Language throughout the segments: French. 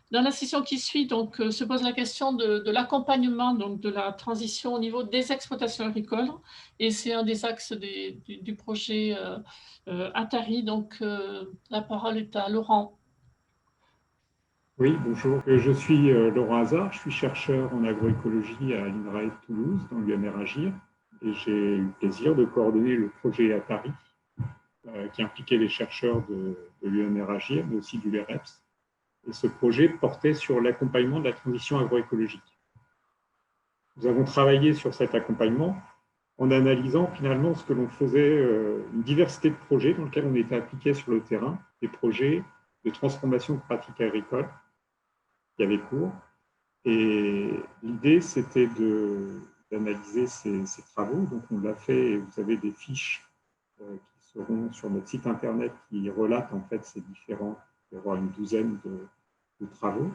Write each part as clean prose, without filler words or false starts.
Dans la session qui suit, donc, se pose la question de l'accompagnement, donc de la transition au niveau des exploitations agricoles, et c'est un des axes du projet Atari. Donc, la parole est à Laurent. Oui, bonjour. Je suis Laurent Hazard, je suis chercheur en agroécologie à l'INRAE de Toulouse, dans l'UMR Agir, et j'ai eu le plaisir de coordonner le projet Atari, qui impliquait les chercheurs de l'UMR Agir, mais aussi du LEREPS. Et ce projet portait sur l'accompagnement de la transition agroécologique. Nous avons travaillé sur cet accompagnement en analysant finalement ce que l'on faisait, une diversité de projets dans lesquels on était appliqué sur le terrain, des projets de transformation de pratiques agricoles qui avaient cours. Et l'idée, c'était d'analyser ces travaux. Donc, on l'a fait, et vous avez des fiches qui seront sur notre site internet qui relatent en fait ces différents, il y aura une douzaine de travaux.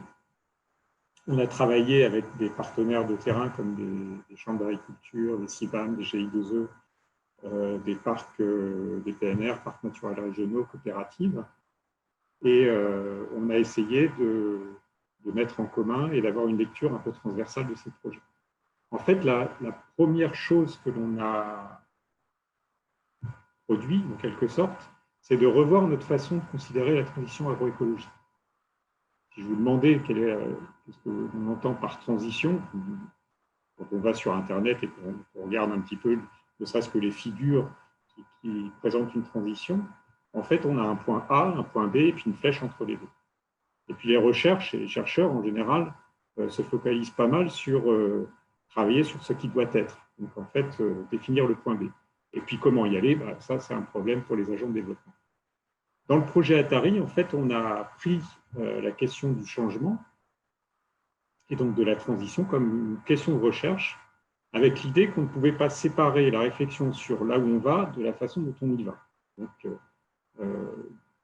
On a travaillé avec des partenaires de terrain comme des chambres d'agriculture, des CIBAM, des GI2E, des parcs, des PNR, parcs naturels régionaux, coopératives. Et on a essayé de mettre en commun et d'avoir une lecture un peu transversale de ces projets. En fait, la première chose que l'on a produit, en quelque sorte, c'est de revoir notre façon de considérer la transition agroécologique. Si je vous demandais qu'est-ce qu'on entend par transition, quand on va sur Internet et qu'on regarde un petit peu, ne serait-ce que les figures qui présentent une transition, en fait, on a un point A, un point B, et puis une flèche entre les deux. Et puis les recherches et les chercheurs, en général, se focalisent pas mal sur travailler sur ce qui doit être. Donc, en fait, définir le point B. Et puis, comment y aller, ça, c'est un problème pour les agents de développement. Dans le projet Atari, en fait, on a pris la question du changement et donc de la transition comme une question de recherche, avec l'idée qu'on ne pouvait pas séparer la réflexion sur là où on va de la façon dont on y va. Donc,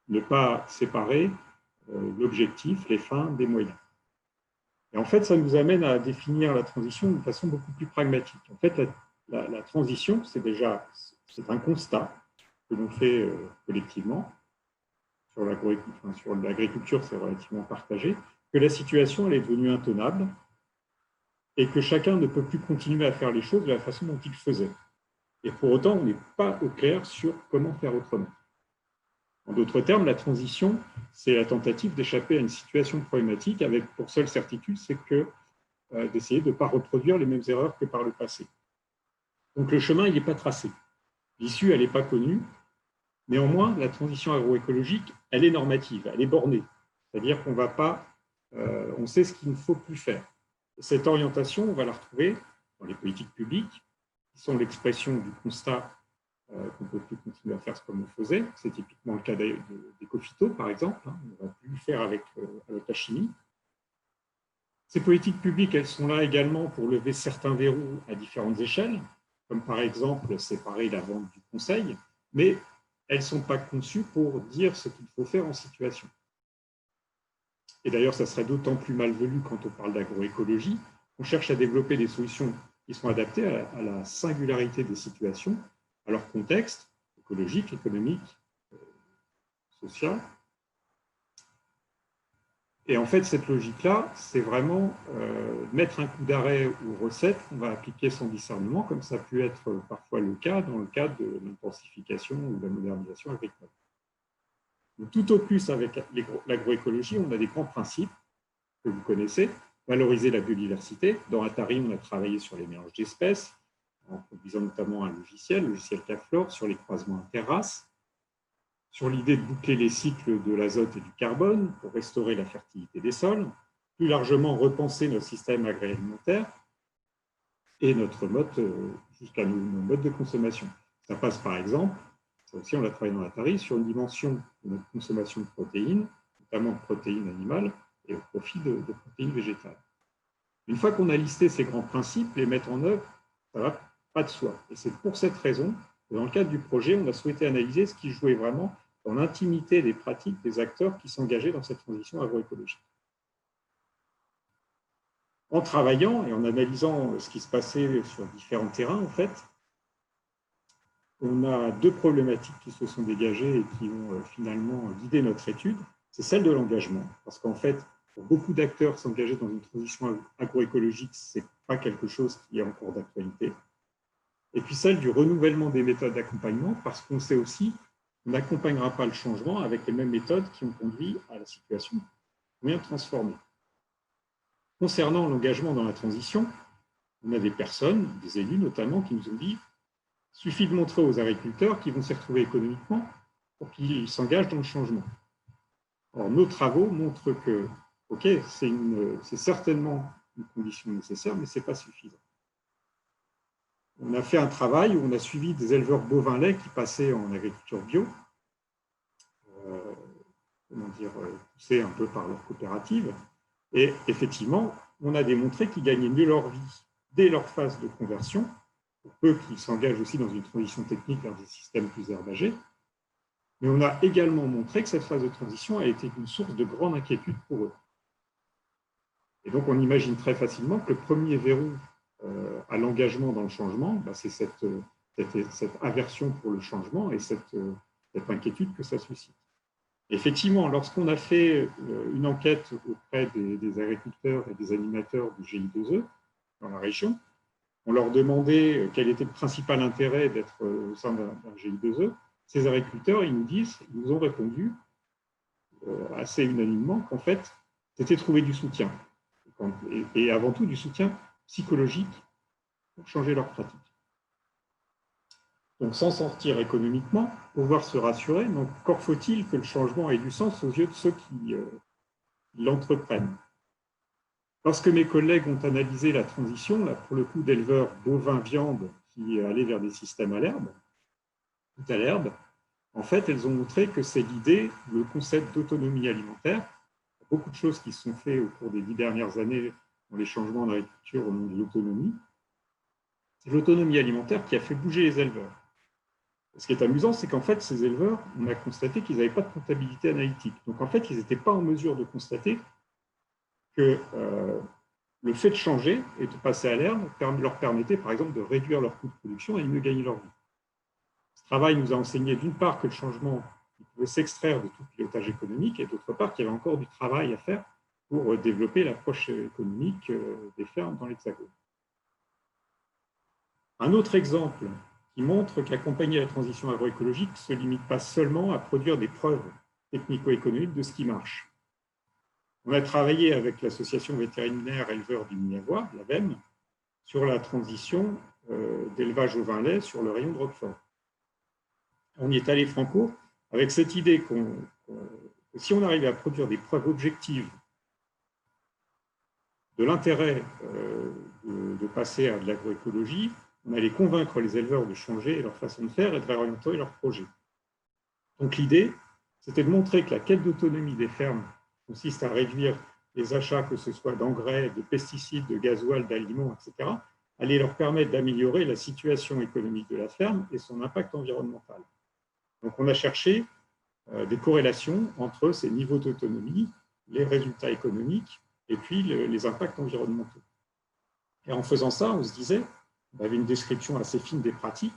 ne pas séparer l'objectif, les fins des moyens. Et en fait, ça nous amène à définir la transition de façon beaucoup plus pragmatique. En fait, la transition, c'est un constat que l'on fait collectivement. Sur l'agriculture, c'est relativement partagé, que la situation elle est devenue intenable et que chacun ne peut plus continuer à faire les choses de la façon dont il faisait. Et pour autant, on n'est pas au clair sur comment faire autrement. En d'autres termes, la transition, c'est la tentative d'échapper à une situation problématique avec pour seule certitude, c'est d'essayer de ne pas reproduire les mêmes erreurs que par le passé. Donc le chemin, il n'est pas tracé. L'issue, elle n'est pas connue. Néanmoins, la transition agroécologique, elle est normative, elle est bornée. C'est-à-dire qu'on va pas, on sait ce qu'il ne faut plus faire. Et cette orientation, on va la retrouver dans les politiques publiques, qui sont l'expression du constat qu'on ne peut plus continuer à faire comme on faisait. C'est typiquement le cas des cophytos, par exemple. On ne va plus le faire avec la chimie. Ces politiques publiques, elles sont là également pour lever certains verrous à différentes échelles, comme par exemple séparer la vente du conseil, mais elles ne sont pas conçues pour dire ce qu'il faut faire en situation. Et d'ailleurs, ça serait d'autant plus malvenu quand on parle d'agroécologie. On cherche à développer des solutions qui sont adaptées à la singularité des situations, à leur contexte écologique, économique, social. Et en fait, cette logique-là, c'est vraiment mettre un coup d'arrêt aux recettes qu'on va appliquer sans discernement, comme ça a pu être parfois le cas dans le cadre de l'intensification ou de la modernisation agricole. Donc, tout au plus, avec l'agroécologie, on a des grands principes que vous connaissez. Valoriser la biodiversité. Dans Atari, on a travaillé sur les mélanges d'espèces, en produisant notamment un logiciel, le logiciel CAFLOR, sur les croisements interraces, sur l'idée de boucler les cycles de l'azote et du carbone pour restaurer la fertilité des sols, plus largement repenser notre système agroalimentaire et notre mode, jusqu'à nos modes de consommation. Ça passe par exemple, ça aussi on l'a travaillé dans Atari, sur une dimension de notre consommation de protéines, notamment de protéines animales, et au profit de protéines végétales. Une fois qu'on a listé ces grands principes, les mettre en œuvre, ça ne va pas de soi. Et c'est pour cette raison que dans le cadre du projet, on a souhaité analyser ce qui jouait vraiment dans l'intimité des pratiques des acteurs qui s'engageaient dans cette transition agroécologique. En travaillant et en analysant ce qui se passait sur différents terrains, en fait, on a deux problématiques qui se sont dégagées et qui ont finalement guidé notre étude. C'est celle de l'engagement, parce qu'en fait, pour beaucoup d'acteurs, s'engager dans une transition agroécologique, ce n'est pas quelque chose qui est encore d'actualité. Et puis celle du renouvellement des méthodes d'accompagnement, parce qu'on sait aussi qu'on n'accompagnera pas le changement avec les mêmes méthodes qui ont conduit à la situation qu'on vient de transformer. Concernant l'engagement dans la transition, on a des personnes, des élus notamment, qui nous ont dit « il suffit de montrer aux agriculteurs qu'ils vont s'y retrouver économiquement pour qu'ils s'engagent dans le changement ». Or, nos travaux montrent que, ok, c'est certainement une condition nécessaire, mais ce n'est pas suffisant. On a fait un travail où on a suivi des éleveurs bovins laits qui passaient en agriculture bio, poussés un peu par leur coopérative. Et effectivement, on a démontré qu'ils gagnaient mieux leur vie dès leur phase de conversion, pour peu qu'ils s'engagent aussi dans une transition technique vers des systèmes plus herbagés. Mais on a également montré que cette phase de transition a été une source de grande inquiétude pour eux. Et donc, on imagine très facilement que le premier verrou à l'engagement dans le changement, c'est cette aversion pour le changement et cette inquiétude que ça suscite. Effectivement, lorsqu'on a fait une enquête auprès des agriculteurs et des animateurs du GI2E dans la région, on leur demandait quel était le principal intérêt d'être au sein d'un GI2E. Ces agriculteurs, ils nous ont répondu assez unanimement qu'en fait, c'était trouver du soutien, et avant tout du soutien psychologique pour changer leurs pratiques. Donc, s'en sortir économiquement, pouvoir se rassurer, donc encore faut-il que le changement ait du sens aux yeux de ceux qui l'entreprennent. Lorsque mes collègues ont analysé la transition, là, pour le coup d'éleveurs bovins-viande qui allaient vers des systèmes à l'herbe, tout à l'herbe, en fait, elles ont montré que c'est l'idée, le concept d'autonomie alimentaire. Il y a beaucoup de choses qui se sont faites au cours des 10 dernières années dans les changements en agriculture au nom de l'autonomie. C'est l'autonomie alimentaire qui a fait bouger les éleveurs. Ce qui est amusant, c'est qu'en fait, ces éleveurs, on a constaté qu'ils n'avaient pas de comptabilité analytique. Donc, en fait, ils n'étaient pas en mesure de constater que le fait de changer et de passer à l'herbe leur permettait, par exemple, de réduire leur coût de production et de mieux gagner leur vie. Ce travail nous a enseigné, d'une part, que le changement pouvait s'extraire de tout pilotage économique et d'autre part, qu'il y avait encore du travail à faire pour développer l'approche économique des fermes dans l'Hexagone. Un autre exemple qui montre qu'accompagner la transition agroécologique ne se limite pas seulement à produire des preuves technico-économiques de ce qui marche. On a travaillé avec l'association vétérinaire éleveurs du Mignavois, l'AVEM, sur la transition d'élevage au vin lait sur le rayon de Roquefort. On y est allé franco avec cette idée que si on arrivait à produire des preuves objectives de l'intérêt de passer à de l'agroécologie, on allait convaincre les éleveurs de changer leur façon de faire et de réorienter leurs projets. Donc l'idée, c'était de montrer que la quête d'autonomie des fermes consiste à réduire les achats, que ce soit d'engrais, de pesticides, de gasoil, d'aliments, etc., allait leur permettre d'améliorer la situation économique de la ferme et son impact environnemental. Donc on a cherché des corrélations entre ces niveaux d'autonomie, les résultats économiques et puis les impacts environnementaux. Et en faisant ça, on se disait, on avait une description assez fine des pratiques,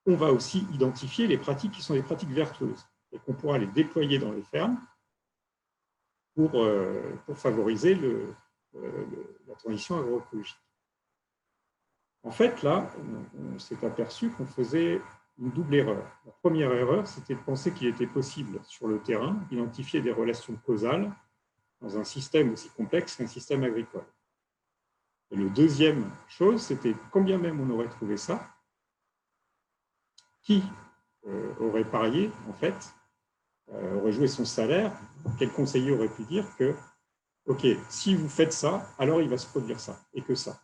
on va aussi identifier les pratiques qui sont des pratiques vertueuses et qu'on pourra les déployer dans les fermes pour favoriser la transition agroécologique. En fait, là, on s'est aperçu qu'on faisait une double erreur. La première erreur, c'était de penser qu'il était possible, sur le terrain, d'identifier des relations causales dans un système aussi complexe qu'un système agricole. Et la deuxième chose, c'était quand bien même on aurait trouvé ça, qui aurait parié, en fait, aurait joué son salaire, quel conseiller aurait pu dire que, OK, si vous faites ça, alors il va se produire ça, et que ça.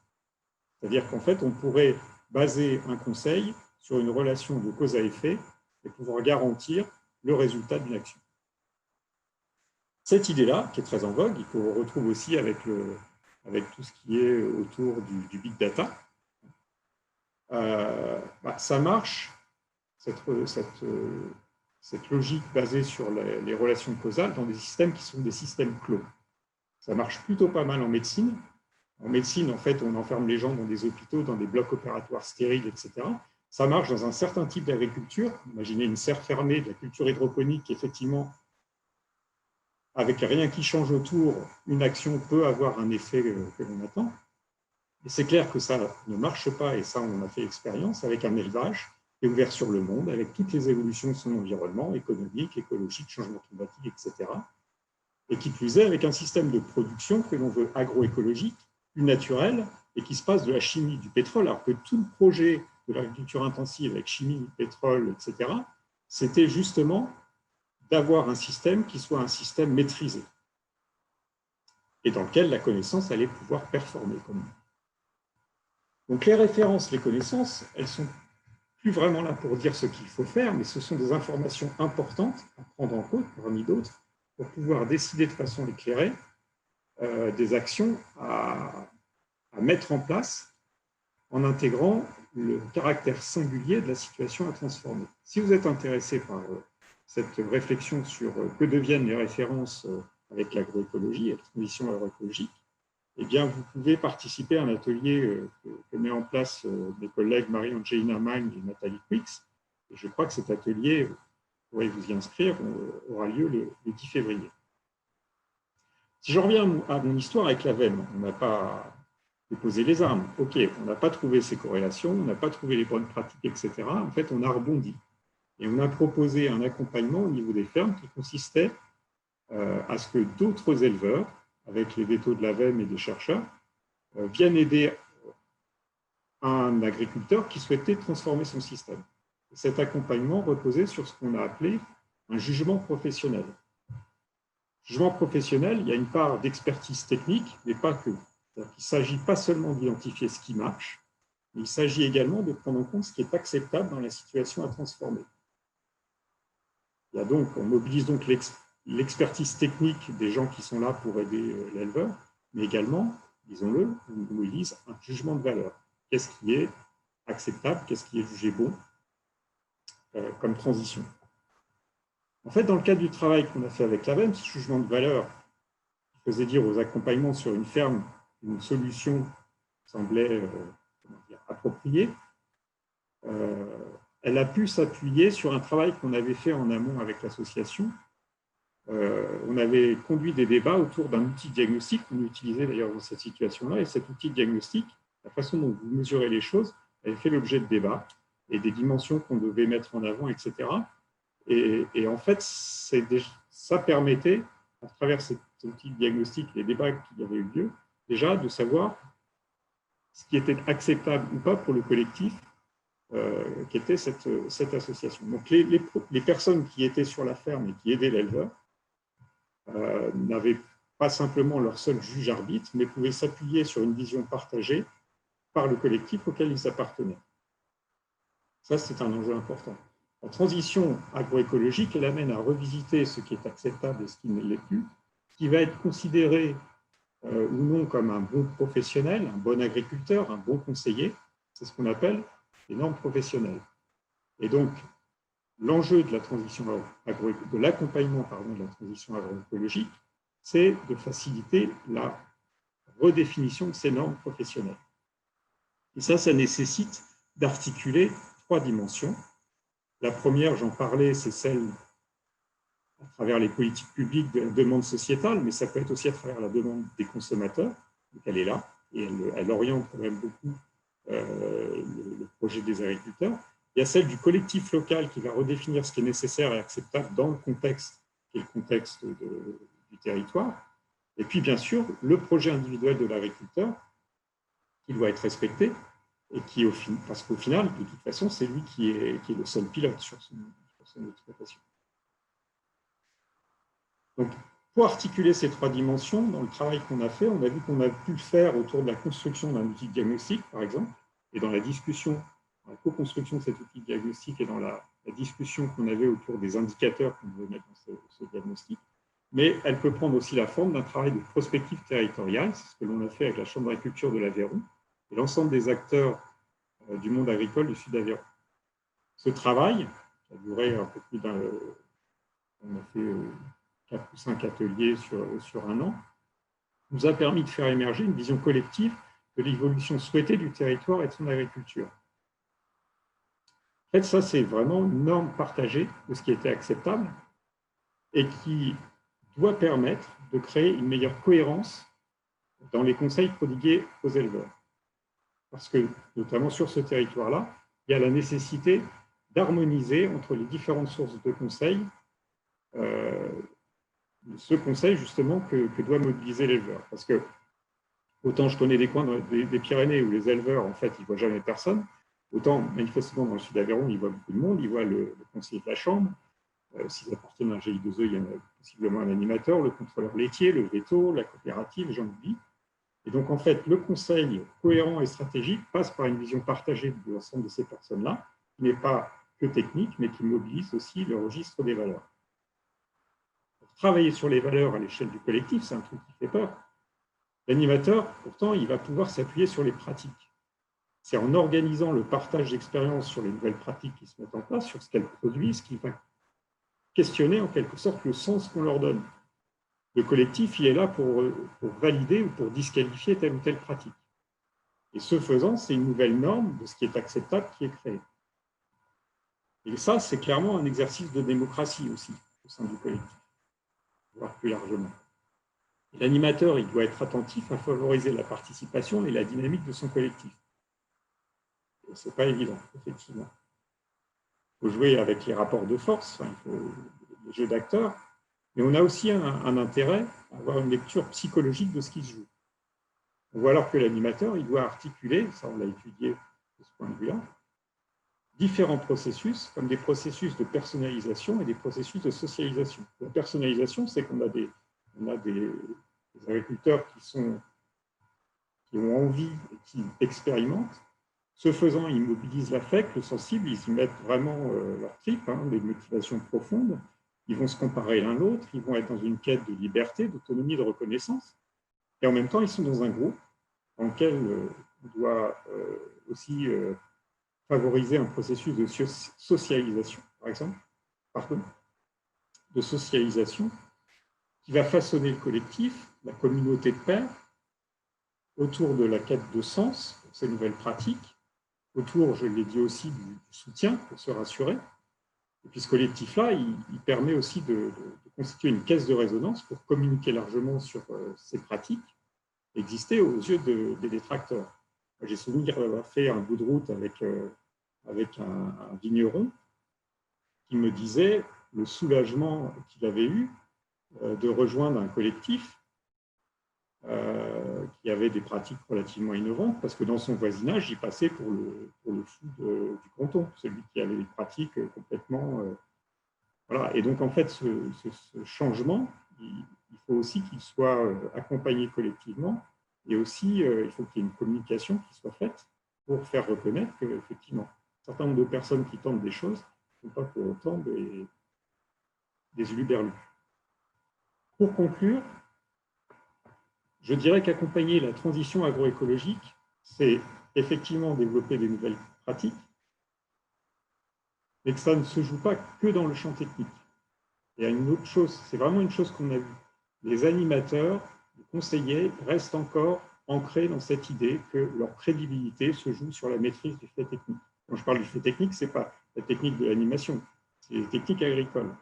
C'est-à-dire qu'en fait, on pourrait baser un conseil sur une relation de cause à effet et pouvoir garantir le résultat d'une action. Cette idée-là, qui est très en vogue, et qu'on retrouve aussi avec tout ce qui est autour du big data, ça marche, cette logique basée sur les relations causales dans des systèmes qui sont des systèmes clos. Ça marche plutôt pas mal en médecine. En médecine, en fait, on enferme les gens dans des hôpitaux, dans des blocs opératoires stériles, etc. Ça marche dans un certain type d'agriculture. Imaginez une serre fermée de la culture hydroponique qui, effectivement, avec rien qui change autour, une action peut avoir un effet que l'on attend. Et c'est clair que ça ne marche pas, et ça, on en a fait expérience, avec un élevage qui est ouvert sur le monde, avec toutes les évolutions de son environnement, économique, écologique, changement climatique, etc. Et qui plus est, avec un système de production que l'on veut agroécologique, plus naturel, et qui se passe de la chimie du pétrole, alors que tout le projet de l'agriculture intensive avec chimie, pétrole, etc., c'était justement d'avoir un système qui soit un système maîtrisé et dans lequel la connaissance allait pouvoir performer. Donc les références, les connaissances, elles sont plus vraiment là pour dire ce qu'il faut faire, mais ce sont des informations importantes à prendre en compte, parmi d'autres, pour pouvoir décider de façon éclairée des actions à mettre en place en intégrant le caractère singulier de la situation à transformer. Si vous êtes intéressé par cette réflexion sur que deviennent les références avec l'agroécologie et la transition agroécologique, eh bien, vous pouvez participer à un atelier que met en place mes collègues Marie-Angelina Magne et Nathalie Quix. Et je crois que cet atelier, vous pourrez vous y inscrire, aura lieu le 10 février. Si je reviens à mon histoire avec la VEM, on n'a pas déposé les armes. OK, on n'a pas trouvé ces corrélations, on n'a pas trouvé les bonnes pratiques, etc. En fait, on a rebondi. Et on a proposé un accompagnement au niveau des fermes qui consistait à ce que d'autres éleveurs, avec les vétos de la VEM et des chercheurs, viennent aider un agriculteur qui souhaitait transformer son système. Et cet accompagnement reposait sur ce qu'on a appelé un jugement professionnel. Jugement professionnel, il y a une part d'expertise technique, mais pas que. Il ne s'agit pas seulement d'identifier ce qui marche, mais il s'agit également de prendre en compte ce qui est acceptable dans la situation à transformer. Il y a donc, on mobilise donc l'expertise technique des gens qui sont là pour aider l'éleveur, mais également, disons-le, on mobilise un jugement de valeur. Qu'est-ce qui est acceptable, qu'est-ce qui est jugé bon comme transition. En fait, dans le cadre du travail qu'on a fait avec la VEM, ce jugement de valeur faisait dire aux accompagnements sur une ferme une solution semblait appropriée, elle a pu s'appuyer sur un travail qu'on avait fait en amont avec l'association. On avait conduit des débats autour d'un outil de diagnostic qu'on utilisait d'ailleurs dans cette situation-là, et cet outil de diagnostic, la façon dont vous mesurez les choses, avait fait l'objet de débats et des dimensions qu'on devait mettre en avant, etc. Et en fait, ça permettait, à travers cet outil de diagnostic, les débats qui avaient eu lieu, déjà de savoir ce qui était acceptable ou pas pour le collectif qui était cette association. Donc les personnes qui étaient sur la ferme et qui aidaient l'éleveur n'avaient pas simplement leur seul juge-arbitre, mais pouvaient s'appuyer sur une vision partagée par le collectif auquel ils appartenaient. Ça, c'est un enjeu important. La transition agroécologique, elle amène à revisiter ce qui est acceptable et ce qui ne l'est plus, ce qui va être considéré ou non comme un bon professionnel, un bon agriculteur, un bon conseiller. C'est ce qu'on appelle les normes professionnelles. Et donc, l'enjeu de la transition de l'accompagnement de la transition agroécologique, c'est de faciliter la redéfinition de ces normes professionnelles. Et ça nécessite d'articuler 3 dimensions. La première, j'en parlais, c'est celle à travers les politiques publiques de la demande sociétale, mais ça peut être aussi à travers la demande des consommateurs. Donc elle est là et elle oriente quand même beaucoup le projet des agriculteurs. Il y a celle du collectif local qui va redéfinir ce qui est nécessaire et acceptable dans le contexte, qui est le contexte du territoire. Et puis, bien sûr, le projet individuel de l'agriculteur qui doit être respecté et qui, parce qu'au final, de toute façon, c'est lui qui est le seul pilote sur son exploitation. Donc, pour articuler ces 3 dimensions, dans le travail qu'on a fait, on a vu qu'on a pu le faire autour de la construction d'un outil de diagnostic, par exemple, et dans la discussion, dans la co-construction de cet outil de diagnostic et dans la discussion qu'on avait autour des indicateurs qu'on devait mettre dans ce diagnostic. Mais elle peut prendre aussi la forme d'un travail de prospective territoriale, c'est ce que l'on a fait avec la Chambre d'agriculture de l'Aveyron et l'ensemble des acteurs du monde agricole du Sud d'Aveyron. Ce travail, qui a duré un peu plus d'un... On a fait 4 ou 5 ateliers sur un an, nous a permis de faire émerger une vision collective de l'évolution souhaitée du territoire et de son agriculture. En fait, ça, c'est vraiment une norme partagée de ce qui était acceptable et qui, doit permettre de créer une meilleure cohérence dans les conseils prodigués aux éleveurs. Parce que, notamment sur ce territoire-là, il y a la nécessité d'harmoniser entre les différentes sources de conseils ce conseil justement que doit mobiliser l'éleveur. Parce que autant je connais des coins des Pyrénées où les éleveurs, en fait, ils ne voient jamais personne, autant manifestement dans le sud d'Aveyron, ils voient beaucoup de monde, ils voient le conseiller de la chambre, s'ils appartiennent à un GI2E, il y en a possiblement un animateur, le contrôleur laitier, le veto, la coopérative, j'en oublie. Et donc, en fait, le conseil cohérent et stratégique passe par une vision partagée de l'ensemble de ces personnes-là, qui n'est pas que technique, mais qui mobilise aussi le registre des valeurs. Pour travailler sur les valeurs à l'échelle du collectif, c'est un truc qui fait peur. L'animateur, pourtant, il va pouvoir s'appuyer sur les pratiques. C'est en organisant le partage d'expériences sur les nouvelles pratiques qui se mettent en place, sur ce qu'elles produisent, qu'il va questionner en quelque sorte le sens qu'on leur donne. Le collectif, il est là pour valider ou pour disqualifier telle ou telle pratique. Et ce faisant, c'est une nouvelle norme de ce qui est acceptable qui est créée. Et ça, c'est clairement un exercice de démocratie aussi, au sein du collectif, voire plus largement. L'animateur, il doit être attentif à favoriser la participation et la dynamique de son collectif. Ce n'est pas évident, effectivement. Il faut jouer avec les rapports de force, il faut les jeux d'acteurs, mais on a aussi un intérêt à avoir une lecture psychologique de ce qui se joue. On voit alors que l'animateur, il doit articuler, ça on l'a étudié de ce point de vue-là, différents processus, comme des processus de personnalisation et des processus de socialisation. La personnalisation, c'est qu'on a des agriculteurs qui ont envie et qui expérimentent. Ce faisant, ils mobilisent l'affect, le sensible, ils y mettent vraiment leur trip, des motivations profondes. Ils vont se comparer l'un l'autre, ils vont être dans une quête de liberté, d'autonomie, de reconnaissance. Et en même temps, ils sont dans un groupe dans lequel on doit aussi favoriser un processus de socialisation, par exemple, de socialisation, qui va façonner le collectif, la communauté de pairs, autour de la quête de sens pour ces nouvelles pratiques, autour, je l'ai dit aussi, du soutien pour se rassurer. Et puis ce collectif-là, il permet aussi de constituer une caisse de résonance pour communiquer largement sur ces pratiques existées aux yeux des détracteurs. J'ai souvenir d'avoir fait un bout de route avec un vigneron qui me disait le soulagement qu'il avait eu de rejoindre un collectif qui avait des pratiques relativement innovantes, parce que dans son voisinage, il passait pour le fou du canton, celui qui avait des pratiques complètement... voilà. Et donc, en fait, ce changement, il faut aussi qu'il soit accompagné collectivement, et aussi, il faut qu'il y ait une communication qui soit faite pour faire reconnaître qu'effectivement, un certain nombre de personnes qui tentent des choses ne sont pas pour autant des huluberlus. Pour conclure, je dirais qu'accompagner la transition agroécologique, c'est effectivement développer des nouvelles pratiques, mais que ça ne se joue pas que dans le champ technique. Il y a une autre chose, c'est vraiment une chose qu'on a vue. Les animateurs, les conseillers restent encore ancrés dans cette idée que leur crédibilité se joue sur la maîtrise du fait technique. Quand je parle du fait technique, ce n'est pas la technique de l'animation, c'est les techniques agricoles.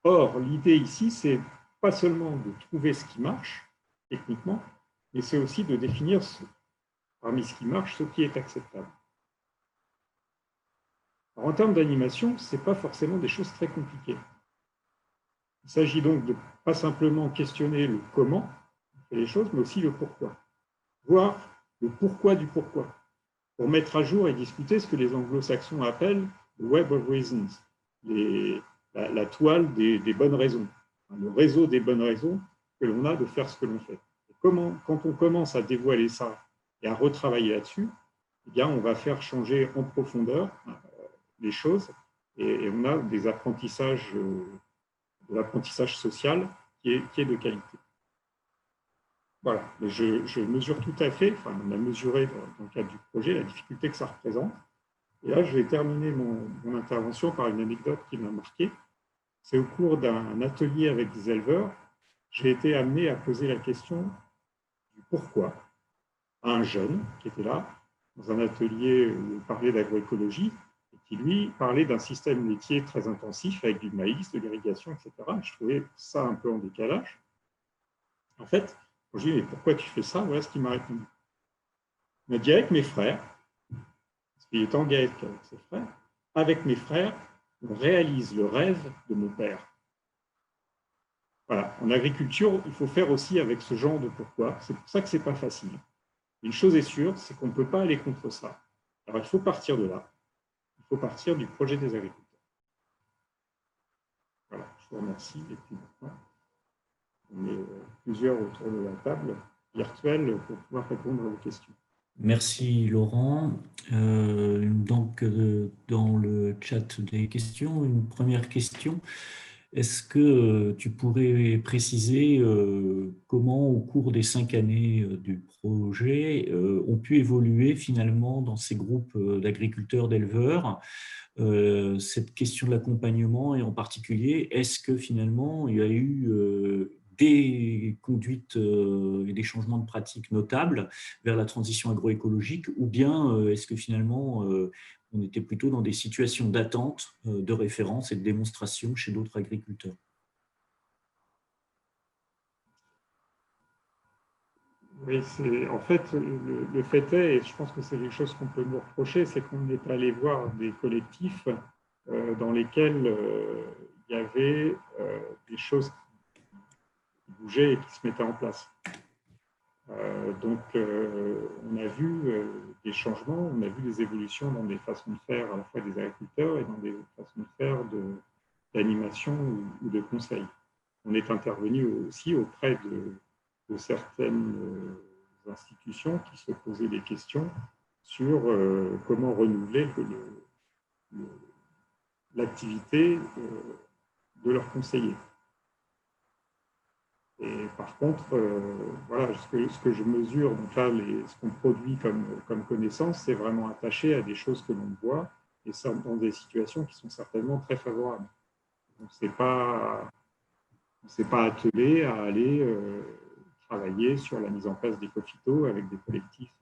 Or, l'idée ici, c'est pas seulement de trouver ce qui marche techniquement, mais c'est aussi de définir parmi ce qui marche, ce qui est acceptable. Alors, en termes d'animation, ce n'est pas forcément des choses très compliquées. Il s'agit donc de pas simplement questionner le comment on fait les choses, mais aussi le pourquoi. Voir le pourquoi du pourquoi, pour mettre à jour et discuter ce que les anglo-saxons appellent le Web of Reasons, la toile des bonnes raisons, le réseau des bonnes raisons que l'on a de faire ce que l'on fait. Et quand on commence à dévoiler ça et à retravailler là-dessus, eh bien, on va faire changer en profondeur les choses et on a des apprentissages, de l'apprentissage social qui est de qualité. Voilà, mais je mesure tout à fait, enfin, on a mesuré dans le cadre du projet la difficulté que ça représente. Et là, je vais terminer mon intervention par une anecdote qui m'a marqué. C'est au cours d'un atelier avec des éleveurs, j'ai été amené à poser la question du pourquoi à un jeune qui était là, dans un atelier où on parlait d'agroécologie, et qui qui, lui, parlait d'un système laitier très intensif avec du maïs, de l'irrigation, etc. Je trouvais ça un peu en décalage. En fait, quand je lui ai dit, mais pourquoi tu fais ça? Voilà ce qu'il m'a répondu. Il m'a dit, avec mes frères, parce qu'il est en GAEC avec ses frères, avec mes frères, on réalise le rêve de mon père. Voilà, en agriculture, il faut faire aussi avec ce genre de pourquoi. C'est pour ça que ce n'est pas facile. Une chose est sûre, c'est qu'on ne peut pas aller contre ça. Alors, il faut partir de là. Il faut partir du projet des agriculteurs. Voilà, je vous remercie. Et puis maintenant, on est plusieurs autour de la table virtuelle pour pouvoir répondre à vos questions. Merci Laurent. Donc, dans le chat des questions, une première question. Est-ce que tu pourrais préciser comment, au cours des 5 années du projet, ont pu évoluer finalement dans ces groupes d'agriculteurs, d'éleveurs, cette question de l'accompagnement et en particulier, est-ce que finalement il y a eu des conduites et des changements de pratiques notables vers la transition agroécologique ou bien est-ce que finalement on était plutôt dans des situations d'attente, de référence et de démonstration chez d'autres agriculteurs? Oui, en fait, le fait est, et je pense que c'est quelque chose qu'on peut nous reprocher, c'est qu'on est allé voir des collectifs dans lesquels il y avait des choses qui bougeaient et qui se mettaient en place. Donc, on a vu des changements, on a vu des évolutions dans des façons de faire à la fois des agriculteurs et dans des façons de faire d'animation ou de conseil. On est intervenu aussi auprès de certaines institutions qui se posaient des questions sur comment renouveler l'activité de leurs conseillers. Et par contre, voilà, ce que je mesure, donc là, ce qu'on produit comme connaissance, c'est vraiment attaché à des choses que l'on voit, et ça dans des situations qui sont certainement très favorables. Donc, on ne s'est pas attelé à aller travailler sur la mise en place des cophytos avec des collectifs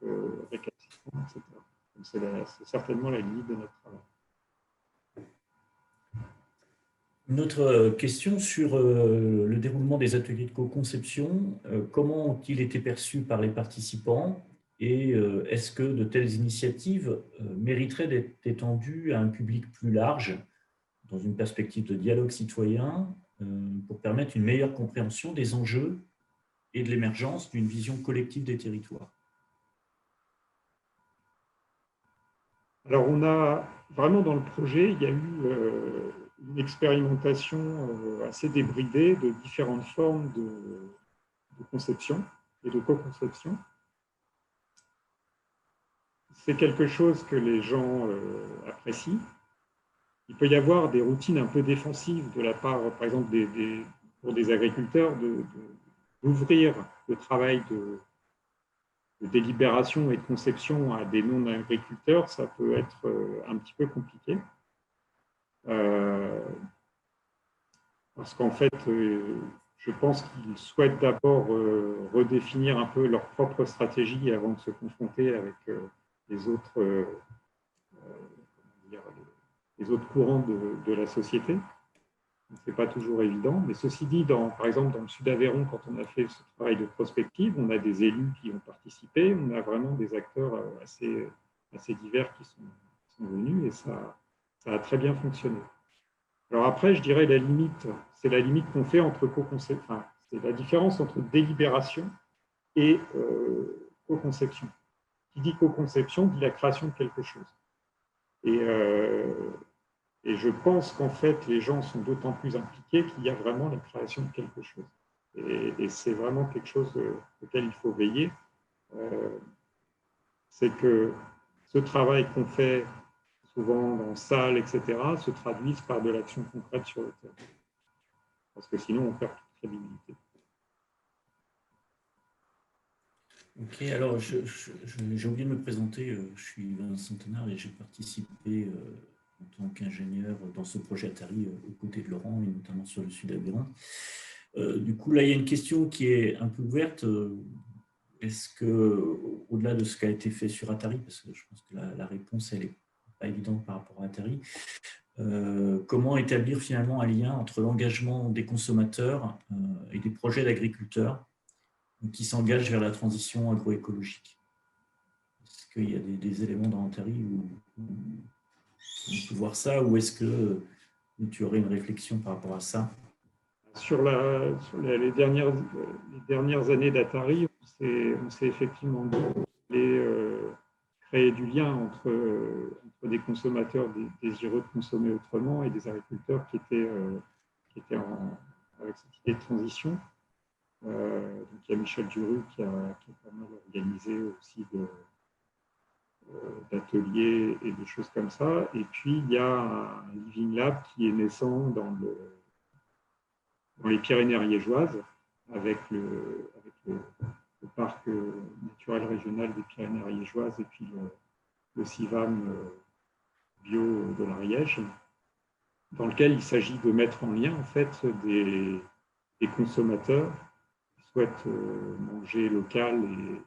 récalcitrants, etc. Donc, c'est certainement la limite de notre travail. Une autre question sur le déroulement des ateliers de co-conception. Comment ont-ils été perçus par les participants et est-ce que de telles initiatives mériteraient d'être étendues à un public plus large dans une perspective de dialogue citoyen pour permettre une meilleure compréhension des enjeux et de l'émergence d'une vision collective des territoires? Alors, on a vraiment dans le projet, il y a eu une expérimentation assez débridée de différentes formes de conception et de co-conception. C'est quelque chose que les gens apprécient. Il peut y avoir des routines un peu défensives de la part, par exemple, pour des agriculteurs, d'ouvrir le travail de délibération et de conception à des non-agriculteurs, ça peut être un petit peu compliqué. Parce qu'en fait, je pense qu'ils souhaitent d'abord redéfinir un peu leur propre stratégie avant de se confronter avec les autres courants de la société. Ce n'est pas toujours évident. Mais ceci dit, par exemple, dans le Sud-Aveyron, quand on a fait ce travail de prospective, on a des élus qui ont participé, on a vraiment des acteurs assez divers qui sont venus et ça a très bien fonctionné. Alors après, je dirais c'est la limite qu'on fait entre co-conception, enfin, c'est la différence entre délibération et co-conception. Qui dit co-conception dit la création de quelque chose. Et je pense qu'en fait, les gens sont d'autant plus impliqués qu'il y a vraiment la création de quelque chose. Et c'est vraiment quelque chose auquel il faut veiller. C'est que ce travail qu'on fait souvent dans salles, etc., se traduise par de l'action concrète sur le terrain. Parce que sinon, on perd toute crédibilité. Ok, alors j'ai oublié de me présenter. Je suis Vincent Thénard et j'ai participé en tant qu'ingénieur dans ce projet Atari aux côtés de Laurent et notamment sur le Sud-Aveyron. Du coup, là, il y a une question qui est un peu ouverte. Est-ce que, au-delà de ce qui a été fait sur Atari, parce que je pense que la réponse, elle est pas évidente par rapport à Atari. Comment établir finalement un lien entre l'engagement des consommateurs et des projets d'agriculteurs qui s'engagent vers la transition agroécologique? Est-ce qu'il y a des éléments dans Atari où on peut voir ça, ou est-ce que tu aurais une réflexion par rapport à ça? Sur les dernières années d'Atari, on s'est effectivement créé du lien entre des consommateurs désireux de consommer autrement et des agriculteurs qui étaient avec cette idée de transition. Donc il y a Michel Duru qui a pas mal organisé aussi d'ateliers et de choses comme ça. Et puis il y a un Living Lab qui est naissant dans les Pyrénées ariégeoises avec le parc naturel régional des Pyrénées ariégeoises et puis le CIVAM bio de l'Ariège, dans lequel il s'agit de mettre en lien en fait des consommateurs qui souhaitent manger local et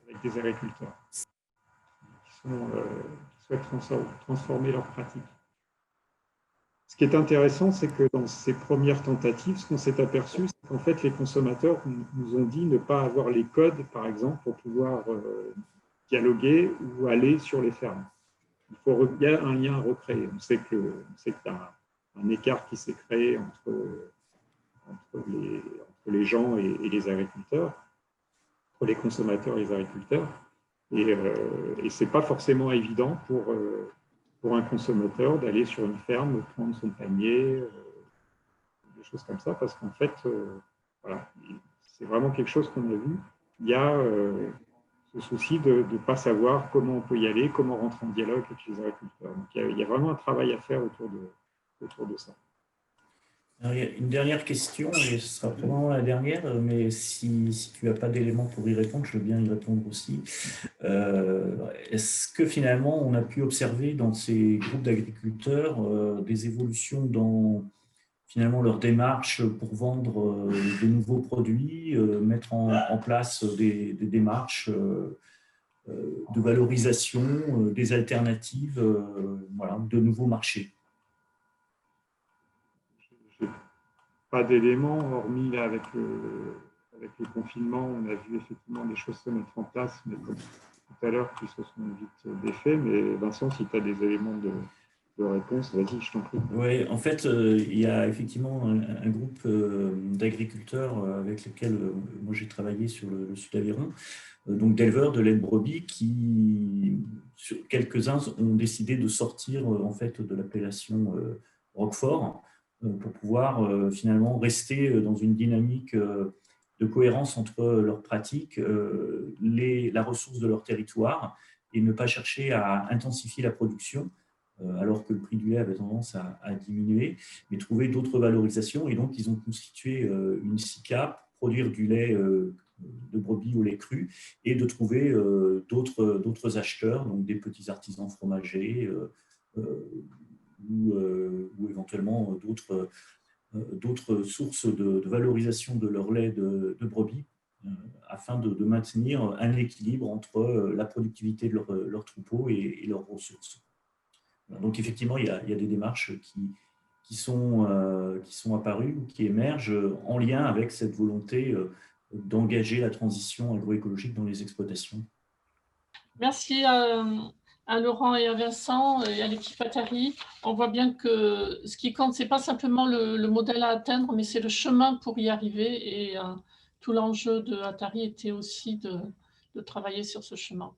avec des agriculteurs qui souhaitent transformer leurs pratiques. Ce qui est intéressant, c'est que dans ces premières tentatives, ce qu'on s'est aperçu, c'est qu'en fait, les consommateurs nous ont dit ne pas avoir les codes, par exemple, pour pouvoir dialoguer ou aller sur les fermes. Il y a un lien à recréer. On sait qu'il y a un écart qui s'est créé entre les gens et les agriculteurs, entre les consommateurs et les agriculteurs. Et ce n'est pas forcément évident pour un consommateur d'aller sur une ferme, prendre son panier, des choses comme ça, parce qu'en fait, voilà, c'est vraiment quelque chose qu'on a vu. Il y a ce souci de ne pas savoir comment on peut y aller, comment rentrer en dialogue avec les agriculteurs. Donc, il y a vraiment un travail à faire autour de ça. Alors, il y a une dernière question, et ce sera probablement la dernière, mais si tu n'as pas d'éléments pour y répondre, je veux bien y répondre aussi. Est-ce que finalement, on a pu observer dans ces groupes d'agriculteurs des évolutions dans finalement leur démarche pour vendre de nouveaux produits, mettre en place des démarches de valorisation, des alternatives, voilà, de nouveaux marchés? Pas d'éléments, hormis là, avec le confinement, on a vu effectivement des choses se mettre en place, mais comme tout à l'heure, qui se sont vite défaits. Mais Vincent, si tu as des éléments de réponse, vas-y, je t'en prie. Oui, en fait, il y a effectivement un groupe d'agriculteurs avec lesquels moi j'ai travaillé sur le Sud-Aveyron, donc d'éleveurs de lait de brebis qui, quelques-uns ont décidé de sortir en fait de l'appellation Roquefort pour pouvoir finalement rester dans une dynamique de cohérence entre leurs pratiques, la ressource de leur territoire, et ne pas chercher à intensifier la production alors que le prix du lait avait tendance à diminuer, mais trouver d'autres valorisations. Et donc, ils ont constitué une SICA, produire du lait de brebis au lait cru, et de trouver d'autres acheteurs, donc des petits artisans fromagers ou éventuellement d'autres sources de valorisation de leur lait de brebis, afin de maintenir un équilibre entre la productivité de leur troupeau et leurs ressources. Donc effectivement, il y a des démarches qui sont apparues ou qui émergent en lien avec cette volonté d'engager la transition agroécologique dans les exploitations. Merci à Laurent et à Vincent et à l'équipe Atari. On voit bien que ce qui compte, ce n'est pas simplement le modèle à atteindre, mais c'est le chemin pour y arriver. Et tout l'enjeu de Atari était aussi de travailler sur ce chemin.